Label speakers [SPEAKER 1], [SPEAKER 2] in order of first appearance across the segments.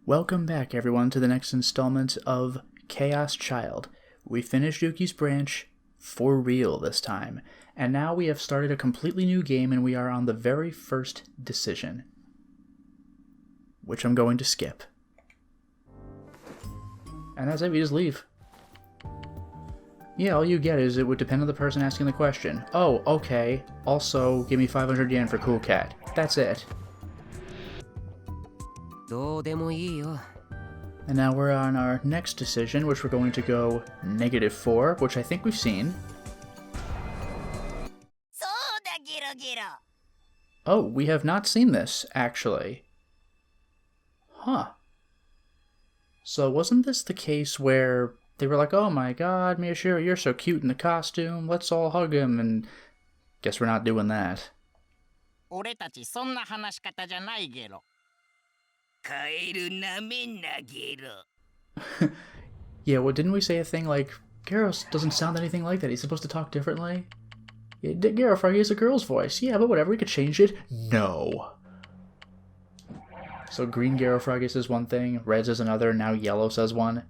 [SPEAKER 1] Welcome back, everyone, to the next installment of Chaos Child. We finished Yuki's branch for real this time, and now we have started a completely new game and we are on the very first decision, which I'm going to skip. And that's it, we just leave. Yeah, all you get is it would depend on the person asking the question. Oh, okay. Also, give me 500 yen for Cool Cat. That's it. And now we're on our next decision, which we're going to go -4, which I think we've seen. Oh, we have not seen this, actually. Huh. So wasn't this the case where they were like, oh my god, Miyashiro, you're so cute in the costume, let's all hug him, and guess we're not doing that. Yeah, well, didn't we say a thing like, Gyros doesn't sound anything like that, he's supposed to talk differently? Yeah, Gyro Froggy has a girl's voice. Yeah, but whatever, we could change it. No. So green Gyro Froggy says one thing, red says another, and now yellow says one.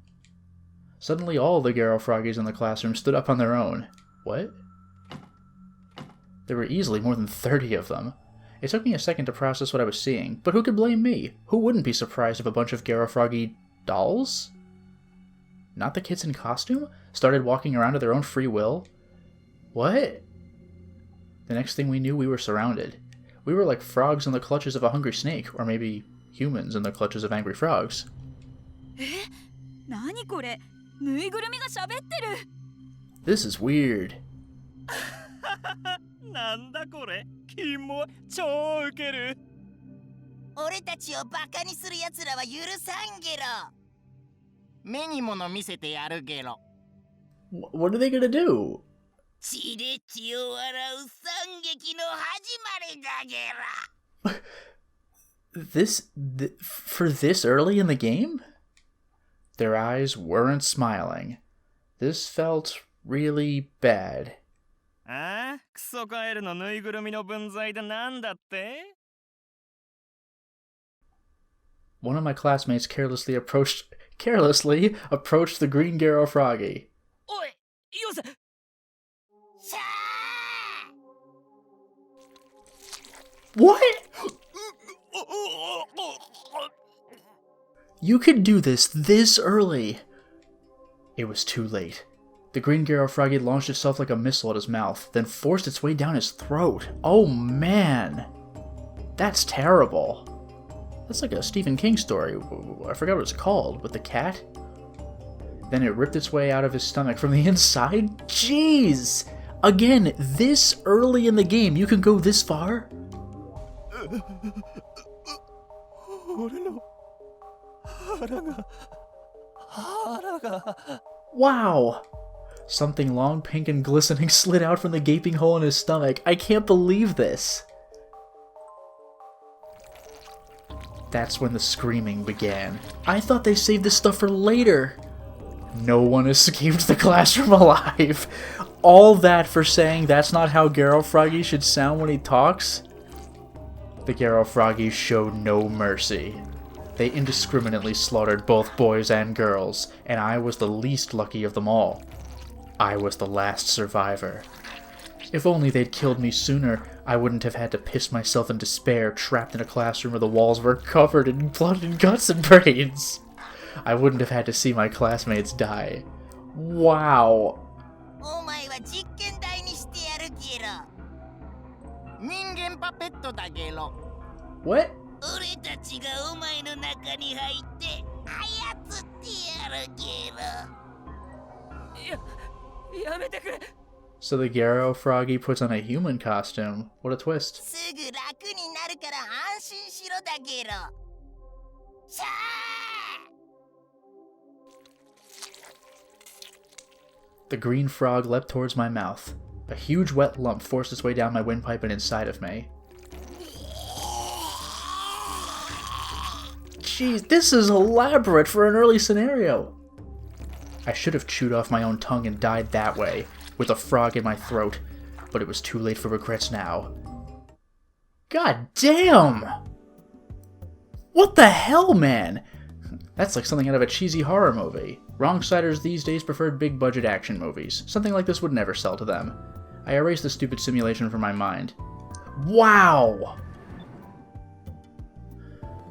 [SPEAKER 1] Suddenly all the Gyro Froggies in the classroom stood up on their own. What? There were easily more than 30 of them. It took me a second to process what I was seeing, but who could blame me? Who wouldn't be surprised if a bunch of Gyro Froggy dolls? Not the kids in costume? Started walking around of their own free will? What? The next thing we knew, we were surrounded. We were like frogs in the clutches of a hungry snake, or maybe humans in the clutches of angry frogs. This is weird. What are they gonna do? For this early in the game? Their eyes weren't smiling. This felt really bad. One of my classmates carelessly approached the green Gyro Froggy. What? You could do this early. It was too late. The green Gyro Froggy launched itself like a missile at his mouth, then forced its way down his throat. Oh man. That's terrible. That's like a Stephen King story. I forgot what it's called, with the cat. Then it ripped its way out of his stomach from the inside? Jeez! Again, this early in the game, you can go this far? Wow! Something long, pink, and glistening slid out from the gaping hole in his stomach. I can't believe this! That's when the screaming began. I thought they saved this stuff for later! No one escaped the classroom alive! All that for saying that's not how Gyro Froggy should sound when he talks? The Gyro Froggies showed no mercy. They indiscriminately slaughtered both boys and girls, and I was the least lucky of them all. I was the last survivor. If only they'd killed me sooner, I wouldn't have had to piss myself in despair trapped in a classroom where the walls were covered in blood and guts and brains. I wouldn't have had to see my classmates die. Wow. What? So the Gyro Froggy puts on a human costume. What a twist. The green frog leapt towards my mouth. A huge wet lump forced its way down my windpipe and inside of me. Jeez, this is elaborate for an early scenario. I should have chewed off my own tongue and died that way, with a frog in my throat, but it was too late for regrets now. God damn! What the hell, man? That's like something out of a cheesy horror movie. Wrongsiders these days prefer big-budget action movies. Something like this would never sell to them. I erased the stupid simulation from my mind. Wow!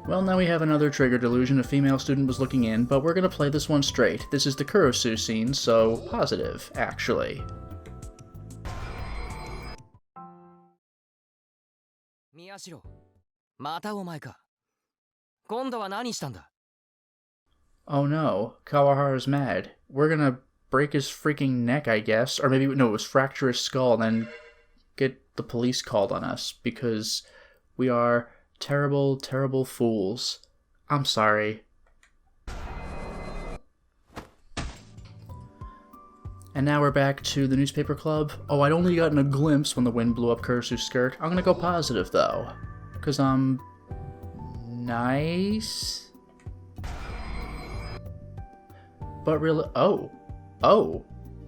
[SPEAKER 1] Well, now we have another trigger delusion. A female student was looking in, but we're gonna play this one straight. This is the Kurosu scene, so positive, actually.
[SPEAKER 2] Miyashiro, mata omae ka? Kondo wa nani shita nda?
[SPEAKER 1] Oh no, Kawahara's mad. We're gonna break his freaking neck, I guess. Or maybe, no, it was fracture his skull and then get the police called on us because we are terrible, terrible fools. I'm sorry. And now we're back to the newspaper club. Oh, I'd only gotten a glimpse when the wind blew up Kurosu's skirt. I'm gonna go positive, though. Because I'm nice? But really... Oh.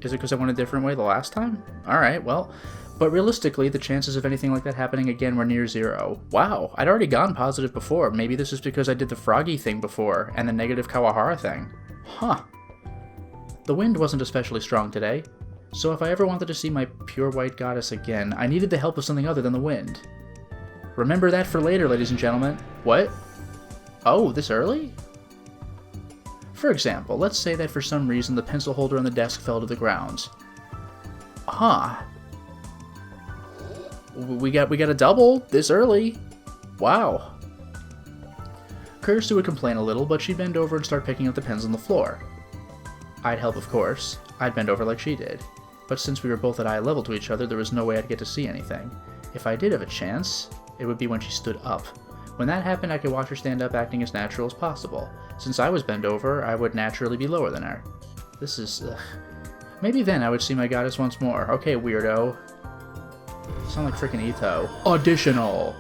[SPEAKER 1] Is it because I went a different way the last time? Alright, well... But realistically, the chances of anything like that happening again were near zero. Wow, I'd already gone positive before. Maybe this is because I did the froggy thing before, and the negative Kawahara thing. Huh. The wind wasn't especially strong today, so if I ever wanted to see my pure white goddess again, I needed the help of something other than the wind. Remember that for later, ladies and gentlemen. What? Oh, this early? For example, let's say that for some reason the pencil holder on the desk fell to the ground. Huh. We got a double this early. Wow. Kurosu would complain a little, but she'd bend over and start picking up the pens on the floor. I'd help, of course. I'd bend over like she did. But since we were both at eye level to each other, there was no way I'd get to see anything. If I did have a chance, it would be when she stood up. When that happened, I could watch her stand up acting as natural as possible. Since I was bent over, I would naturally be lower than her. This is... Maybe then I would see my goddess once more. Okay, weirdo. Sound like frickin' Ito. Auditional!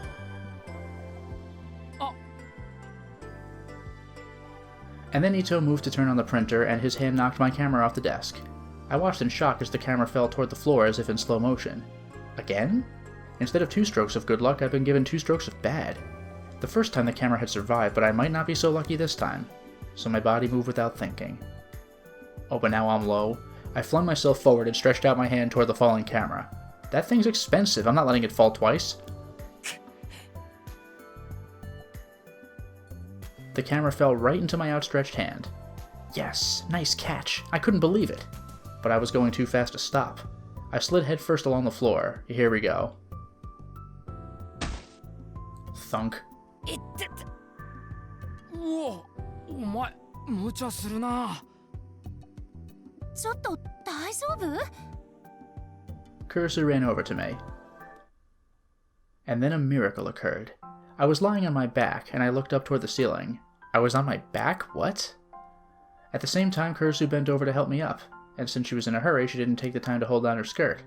[SPEAKER 2] Oh.
[SPEAKER 1] And then Ito moved to turn on the printer, and his hand knocked my camera off the desk. I watched in shock as the camera fell toward the floor as if in slow motion. Again? Instead of 2 strokes of good luck, I've been given 2 strokes of bad. The first time the camera had survived, but I might not be so lucky this time. So my body moved without thinking. Oh, but now I'm low. I flung myself forward and stretched out my hand toward the falling camera. That thing's expensive. I'm not letting it fall twice. The camera fell right into my outstretched hand. Yes, nice catch. I couldn't believe it. But I was going too fast to stop. I slid headfirst along the floor. Here we go. Thunk.
[SPEAKER 2] お前無茶するな。
[SPEAKER 3] ちょっと大丈夫?
[SPEAKER 1] Kurosu ran over to me. And then a miracle occurred. I was lying on my back, and I looked up toward the ceiling. I was on my back? What? At the same time, Kurosu bent over to help me up, and since she was in a hurry, she didn't take the time to hold down her skirt.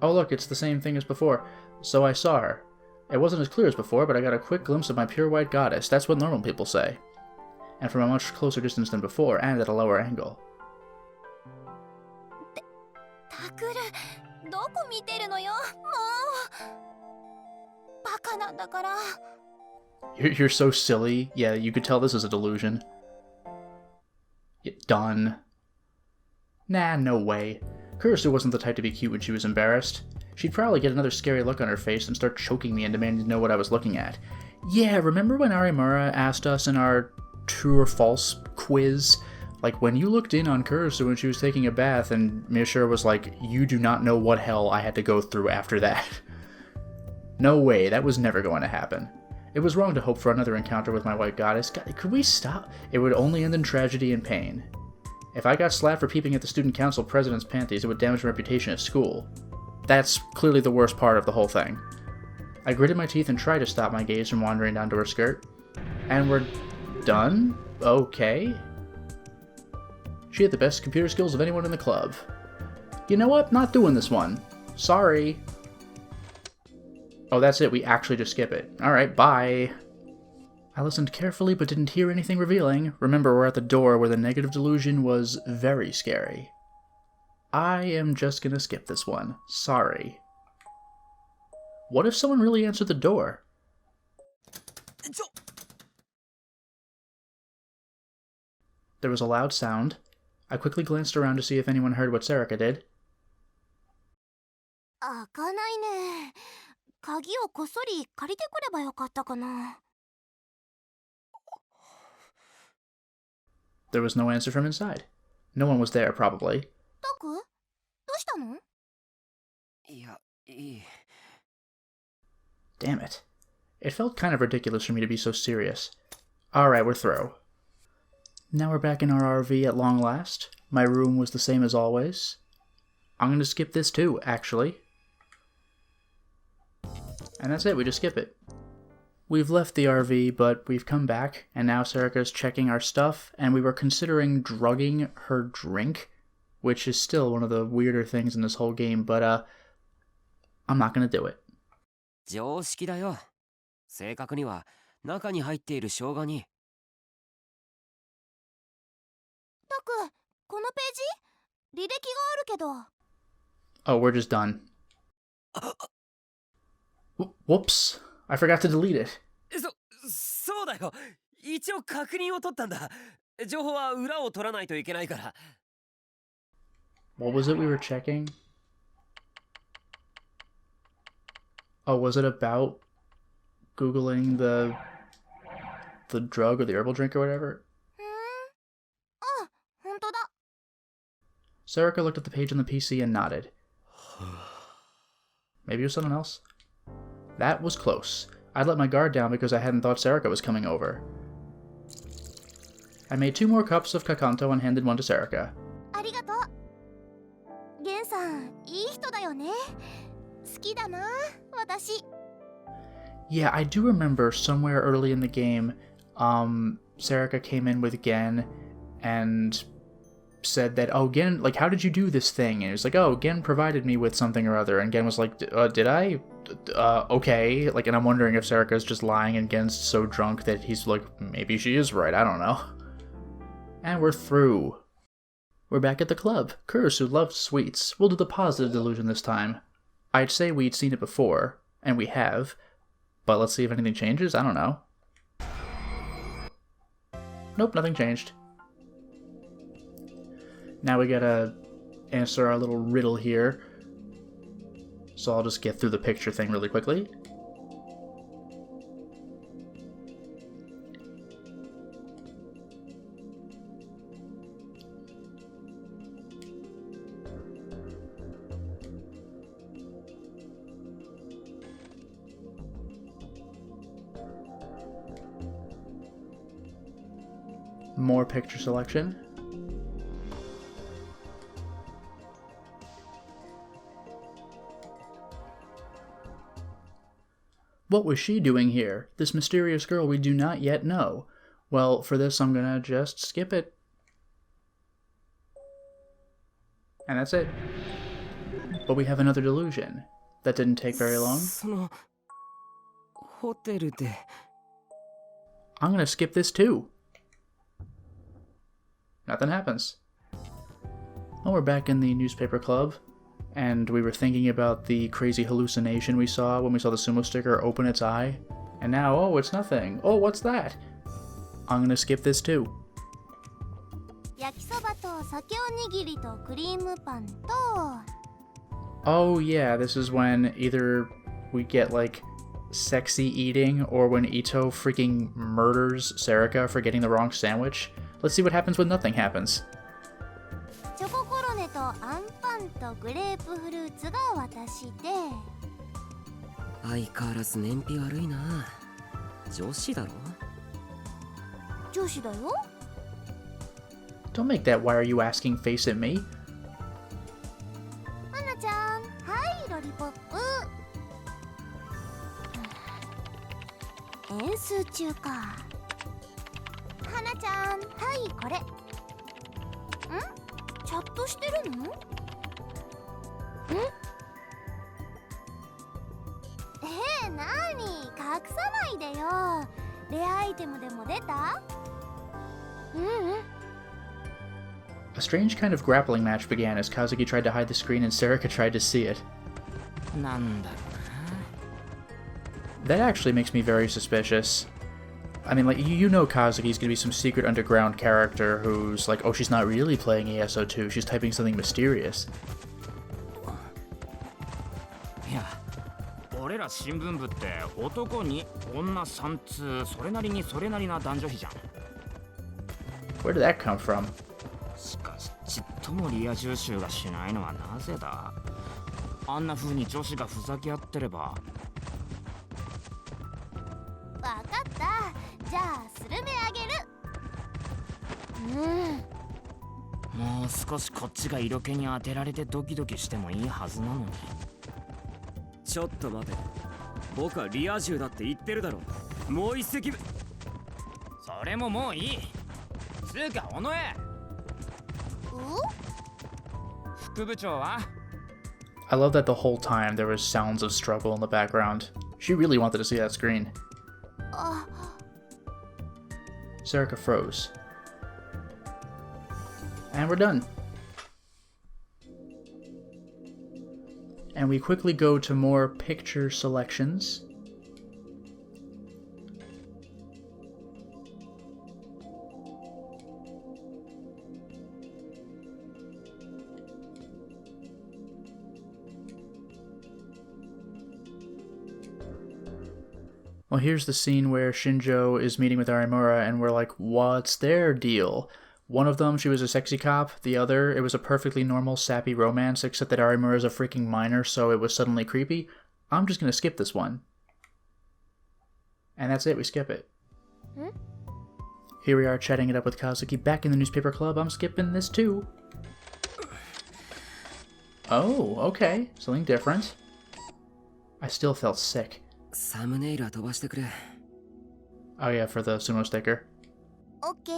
[SPEAKER 1] Oh look, it's the same thing as before. So I saw her. It wasn't as clear as before, but I got a quick glimpse of my pure white goddess. That's what normal people say. And from a much closer distance than before, and at a lower angle.
[SPEAKER 3] タクル、どこ見てるのよ、もう。バカなんだから。
[SPEAKER 1] You're so silly. Yeah, you could tell this is a delusion. Done. Nah, no way. Kurosu wasn't the type to be cute when she was embarrassed. She'd probably get another scary look on her face and start choking me and demanding to know what I was looking at. Yeah, remember when Arimura asked us in our true or false quiz? Like, when you looked in on Kurosu when she was taking a bath, and Miyashiro was like, you do not know what hell I had to go through after that. No way, that was never going to happen. It was wrong to hope for another encounter with my white goddess. God, could we stop? It would only end in tragedy and pain. If I got slapped for peeping at the student council president's panties, it would damage my reputation at school. That's clearly the worst part of the whole thing. I gritted my teeth and tried to stop my gaze from wandering down to her skirt. And we're done? Okay. She had the best computer skills of anyone in the club. You know what? Not doing this one. Sorry. Oh, that's it. We actually just skip it. Alright, bye. I listened carefully but didn't hear anything revealing. Remember, we're at the door where the negative delusion was very scary. I am just gonna skip this one. Sorry. What if someone really answered the door? There was a loud sound. I quickly glanced around to see if anyone heard what Serica did.
[SPEAKER 3] 開かないね。鍵をこっそり借りてくればよかったかな。
[SPEAKER 1] There was no answer from inside. No one was there, probably.
[SPEAKER 3] タク、どうしたの？
[SPEAKER 2] いや、いい。
[SPEAKER 1] Damn it. It felt kind of ridiculous for me to be so serious. Alright, we're through. Now we're back in our RV at long last. My room was the same as always. I'm gonna skip this too, actually. And that's it, we just skip it. We've left the RV, but we've come back, and now Serica's checking our stuff, and we were considering drugging her drink, which is still one of the weirder things in this whole game, but I'm not gonna do it.
[SPEAKER 2] 常識だよ。正確には中に入っている生姜に。
[SPEAKER 3] タク、このページ履歴があるけど。
[SPEAKER 1] Oh, we're just done. Whoops. I forgot to delete it.
[SPEAKER 2] そうだよ。一応確認を取ったんだ。情報は裏を取らないといけないから。
[SPEAKER 1] What was it we were checking? Oh, was it about Googling the drug or the herbal drink or whatever?
[SPEAKER 3] あ、本当だ。
[SPEAKER 1] Serica looked at the page on the PC and nodded. Maybe it was someone else? That was close. I'd let my guard down because I hadn't thought Serica was coming over. I made 2 more cups of Kakanto and handed one to Serica.
[SPEAKER 3] ありがとう。ゲンさん、いい人だよね。好きだな、私。
[SPEAKER 1] Yeah, I do remember somewhere early in the game, Serica came in with Gen and said that, oh, Gen, like, how did you do this thing? And it was like, oh, Gen provided me with something or other. And Gen was like, did I? Okay. Like, and I'm wondering if Serica's just lying and Gen's so drunk that he's like, maybe she is right, I don't know. And we're through. We're back at the club. Kurisu loves sweets. We'll do the positive delusion this time. I'd say we'd seen it before, and we have, but let's see if anything changes, I don't know. Nope, nothing changed. Now we gotta answer our little riddle here. So I'll just get through the picture thing really quickly. More picture selection. What was she doing here? This mysterious girl we do not yet know. Well, for this I'm gonna just skip it. And that's it. But we have another delusion. That didn't take very long.
[SPEAKER 2] そのホテルで。
[SPEAKER 1] I'm gonna skip this too. Nothing happens. Well, we're back in the newspaper club, and we were thinking about the crazy hallucination we saw when we saw the sumo sticker open its eye. And now, oh, it's nothing. Oh, what's that? I'm gonna skip this too.
[SPEAKER 3] 焼きそばと酒おにぎりとクリームパンと。
[SPEAKER 1] Oh yeah, this is when either we get like sexy eating or when Ito freaking murders Serica for getting the wrong sandwich. Let's see what happens when nothing happens.
[SPEAKER 3] チョココロネとアンパンとグレープフルーツが私で。
[SPEAKER 2] 相変わらず燃費悪いな。女子だろ？
[SPEAKER 3] 女子だよ。
[SPEAKER 1] Don't make that why are you asking face at me.
[SPEAKER 3] はなちゃん、はいロリポップ。演数中か。はなちゃん、はいこれ。ん？チャットしてるの？ん？なに？隠さないでよ。レアアイテムでも出た？A
[SPEAKER 1] strange kind of grappling match began as Kazuki tried to hide the screen and Serica tried to see it.
[SPEAKER 2] なんだろうな。
[SPEAKER 1] That actually makes me very suspicious. I mean, like, you know Kazuki's gonna be some secret underground character who's like, oh, she's not really playing ESO2, she's typing something mysterious.
[SPEAKER 4] いや、俺ら新聞部って男に女3通、それなりにそれなりな男女比じゃん。
[SPEAKER 1] Where did that come from?
[SPEAKER 4] しかしちっともリア充集がしないのはなぜだ。あんな風に女子がふざけ合ってれば。
[SPEAKER 3] わかった。じゃあスルメあげる。
[SPEAKER 4] もう少しこっちが色気に当てられてドキドキしてもいいはずなのに。
[SPEAKER 2] ちょっと待て、僕はリア充だって言ってるだろ。もう一席目。
[SPEAKER 4] それももういい。つうか尾上、副部長は？
[SPEAKER 1] I love that the whole time there was sounds of struggle in the background. She really wanted to see that screen. Sarika froze. And we're done. And we quickly go to more picture selections. Well, here's the scene where Shinjo is meeting with Arimura, and we're like, what's their deal? One of them, she was a sexy cop. The other, it was a perfectly normal, sappy romance, except that Arimura's a freaking minor, so it was suddenly creepy. I'm just gonna skip this one. And that's it, we skip it. Here we are chatting it up with Kazuki back in the newspaper club. I'm skipping this too. Oh, okay. Something different. I still felt sick.
[SPEAKER 2] サムネイルは飛ばしてくれ。
[SPEAKER 1] Oh yeah, for the sumo sticker.
[SPEAKER 3] オッケー。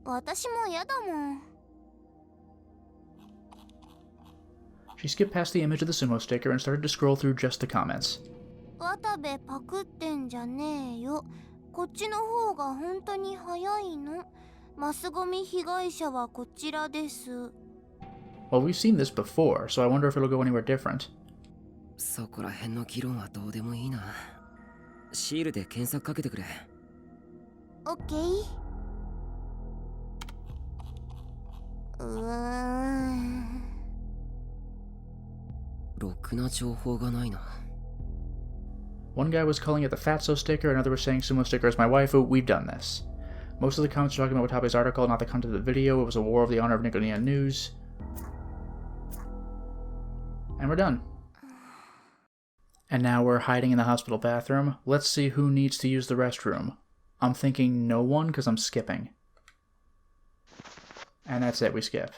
[SPEAKER 3] 私もやだもん。
[SPEAKER 1] She skipped past the image of the sumo sticker and started to scroll through just the comments.
[SPEAKER 3] 渡部パクってんじゃねえよ。こっちの方が本当に早いの。マスゴミ被害者はこちらです。
[SPEAKER 1] Well, we've seen this before, so I wonder if it'll go anywhere different.
[SPEAKER 2] そこら辺の議論はどうでもいいな。シールで検索かけてくれ。
[SPEAKER 3] オッケー。
[SPEAKER 2] ろくな情報がないな。
[SPEAKER 1] One guy was calling it the Fatso sticker, another was saying sumo sticker is my waifu. We've done this. Most of the comments are talking about Watabe's article, not the content of the video. It was a war of the honor of Niconian News. And we're done. And now we're hiding in the hospital bathroom. Let's see who needs to use the restroom. I'm thinking no one, because I'm skipping. And that's it, we skip.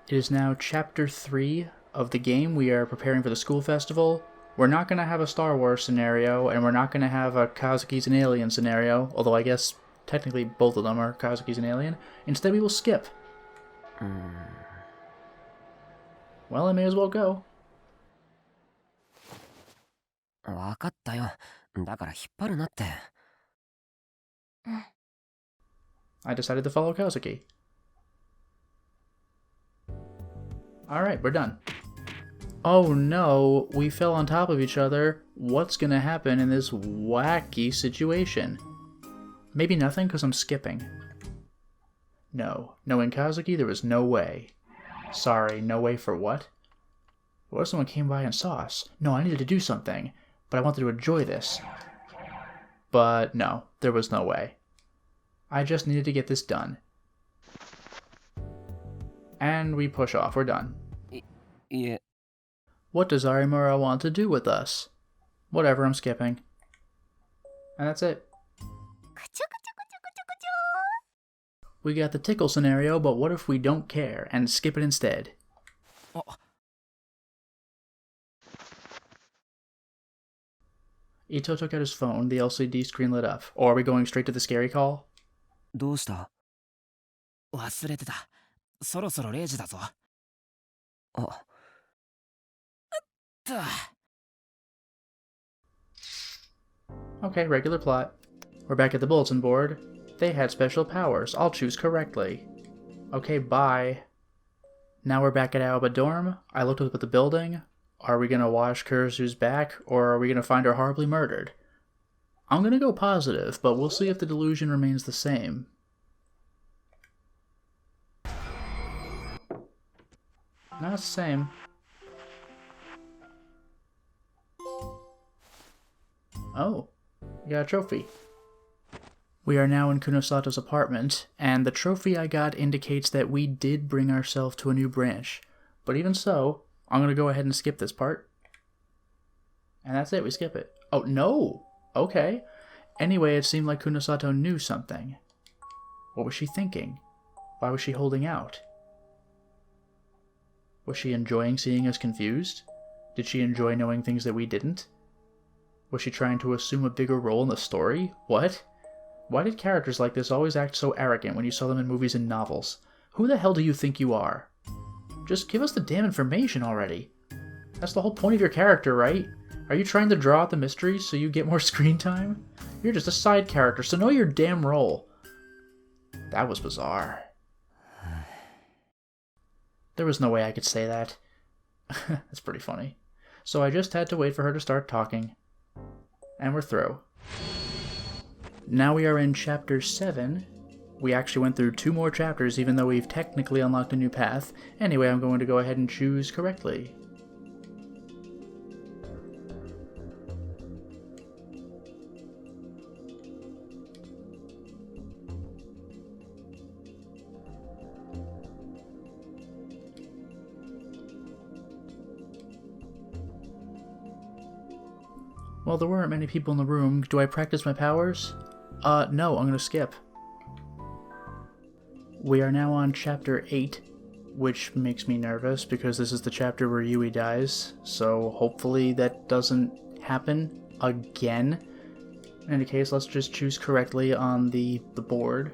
[SPEAKER 1] It is now Chapter 3 of the game. We are preparing for the school festival. We're not going to have a Star Wars scenario, and we're not going to have a Kazuki's an alien scenario, although I guess technically both of them are Kazuki's an alien. Instead, we will skip. Well, I may as well go.
[SPEAKER 2] わかったよ。だから引っ張るなって。
[SPEAKER 1] I decided to follow Kazuki. Alright, we're done. Oh no, we fell on top of each other. What's gonna happen in this wacky situation? Maybe nothing, because I'm skipping. No. Knowing Kazuki, there was no way. Sorry, no way for what? What if someone came by and saw us? No, I needed to do something, but I wanted to enjoy this. But no, there was no way. I just needed to get this done. And we push off, we're done.
[SPEAKER 2] Yeah.
[SPEAKER 1] What does Arimura want to do with us? Whatever, I'm skipping. And that's it. We got the tickle scenario, but what if we don't care and skip it instead?
[SPEAKER 4] Oh.
[SPEAKER 1] Ito took out his phone, the LCD screen lit up. Or are we going straight to the scary call?
[SPEAKER 2] どうした？
[SPEAKER 4] 忘れてた。そろそろ0時だぞ。
[SPEAKER 2] あ。
[SPEAKER 1] Okay, regular plot. We're back at the bulletin board. They had special powers. I'll choose correctly. Okay, bye. Now we're back at Aoba Dorm. I looked up at the building. Are we gonna wash Kurzu's back, or are we gonna find her horribly murdered? I'm gonna go positive, but we'll see if the delusion remains the same. No, it's the same. Oh, you got a trophy. We are now in Kunosato's apartment, and the trophy I got indicates that we did bring ourselves to a new branch. But even so, I'm gonna go ahead and skip this part. And that's it, we skip it. Oh, no! Okay. Anyway, it seemed like Kunosato knew something. What was she thinking? Why was she holding out? Was she enjoying seeing us confused? Did she enjoy knowing things that we didn't? Was she trying to assume a bigger role in the story? What? Why did characters like this always act so arrogant when you saw them in movies and novels? Who the hell do you think you are? Just give us the damn information already. That's the whole point of your character, right? Are you trying to draw out the mysteries so you get more screen time? You're just a side character, so know your damn role. That was bizarre. There was no way I could say that. That's pretty funny. So I just had to wait for her to start talking. And we're through. Now we are in Chapter 7. We actually went through 2 more chapters even though we've technically unlocked a new path. Anyway, I'm going to go ahead and choose correctly. Well, there weren't many people in the room. Do I practice my powers? No, I'm gonna skip. We are now on Chapter 8, which makes me nervous because this is the chapter where Yui dies, so hopefully that doesn't happen again. In any case, let's just choose correctly on the board.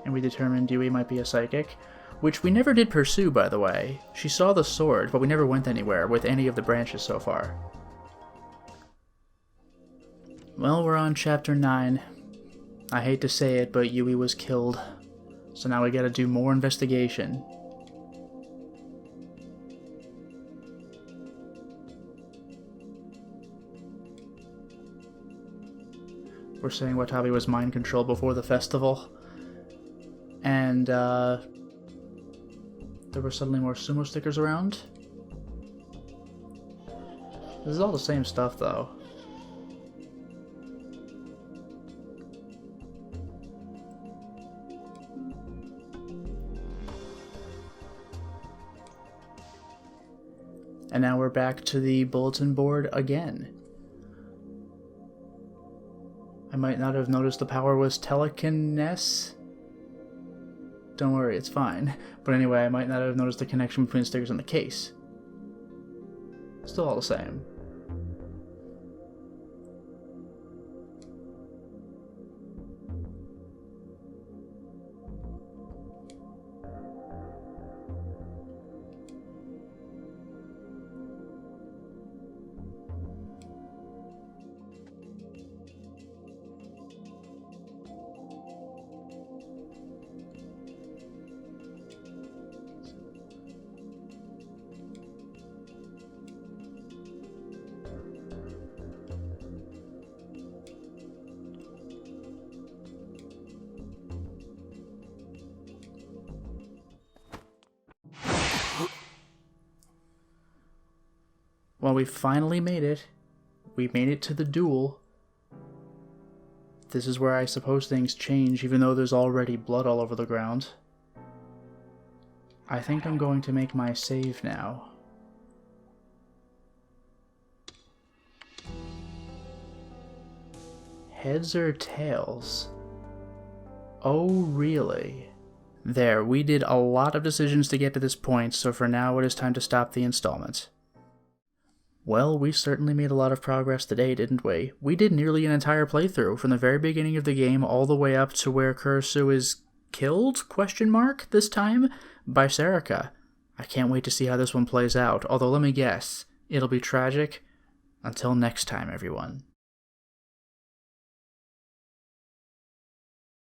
[SPEAKER 1] And we determined Yui might be a psychic, which we never did pursue, by the way. She saw the sword, but we never went anywhere with any of the branches so far. Well, we're on Chapter 9. I hate to say it, but Yui was killed. So now we gotta do more investigation. We're saying Watabe was mind controlled before the festival. And, there were suddenly more sumo stickers around. This is all the same stuff, though. And now we're back to the bulletin board again. I might not have noticed the power was telekinesis. Don't worry, it's fine. But anyway, I might not have noticed the connection between the stickers and the case. Still all the same. Well, we finally made it. We made it to the duel. This is where I suppose things change, even though there's already blood all over the ground. I think I'm going to make my save now. Heads or tails? Oh, really? There, we did a lot of decisions to get to this point, so for now it is time to stop the installment. Well, we certainly made a lot of progress today, didn't we? We did nearly an entire playthrough, from the very beginning of the game all the way up to where Kurisu is killed, question mark, this time, by Serica. I can't wait to see how this one plays out, although let me guess, it'll be tragic. Until next time, everyone.